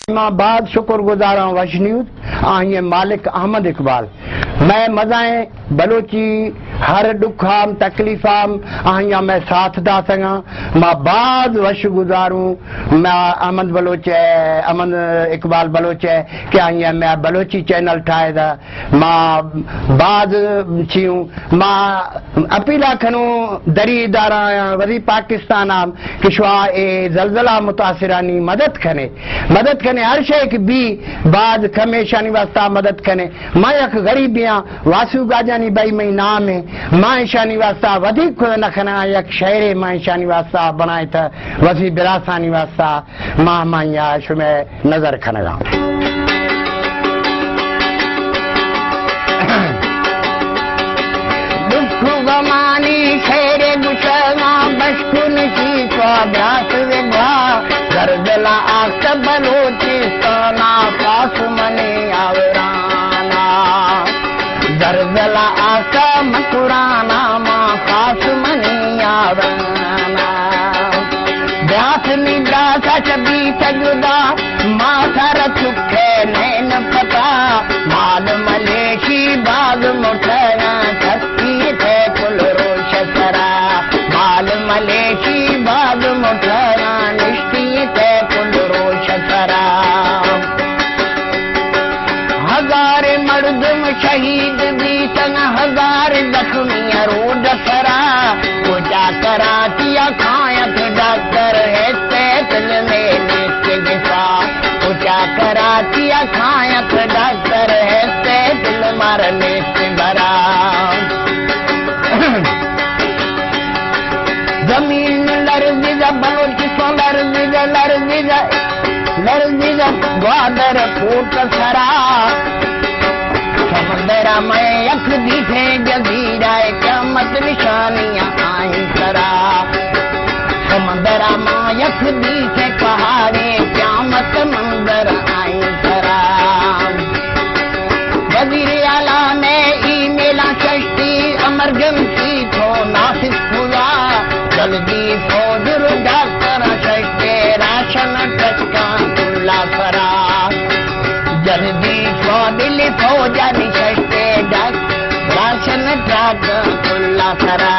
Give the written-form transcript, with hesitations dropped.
मां बाद शुक्रगुजार हूं वश न्यूज़ ये मालिक अहमद इकबाल। मैं मज़ाएं बलोची हर दुखाम तकलीफ़ाम या मैं साथ दा सगा मां बाद वश गुजारूं मैं अहमद इकबाल बलोच है कि मैं बलोची चैनल ठाए दा मां बाद छियूं मां अपीला खनू दरी इदारा वरी पाकिस्तान आम कि शुआ ए जलजला मुतासिरानी मदद खने हर शे की भी बाद हमेशानी वास्ता मदद खने मैं एक गरीब या वासु गाजानी भाई मई नाम है मां शानी वास्ता वधिक न खना एक शहरे मां शानी वास्ता बनाए था वसी बिरासानी वास्ता मां या में नजर खनगा दुख गमानी शेरे गुशना बशकुन की स्वाद्रास विधा दर्दला आक बलोचिस्ताना पास मने आवराना दर्दला आका मकुराना मां खास मनी आवराना ब्यास निद्रा सच बीच जुदा मां सर चुखे नैन पता माल मलेशी बाग मुठना थकी थे कुल रोश सरा माल मलेशी बाग मुठना निष्ठी थे कुल रोश सरा हजार मर्दम शहीद भी सन हजार जख्मी रोड सरा पूजा करातिया खायत डॉक्टर है दिल में नेक गिसा पूजा करातिया खायत डॉक्टर है दिल मारने से भरा जमीन लर्जिजा बलोच सो लर्जिजा ग्वादर फूट सरा समंदरा में यख दीठे जजीरा क़यामत निशानियां आई सरा समंदरा में यख दीठे पहाड़े क़यामत मंजर आई सरा वजीर आला ने ईमेला शश्ती इमरजेंसी थो नासिक हुआ जल्दी फौज डॉक्टर शश्ते राशन टचका तुल्ला सरा जल्दी दिल फौजा निशस्ते राशन ट्रक खुला सरा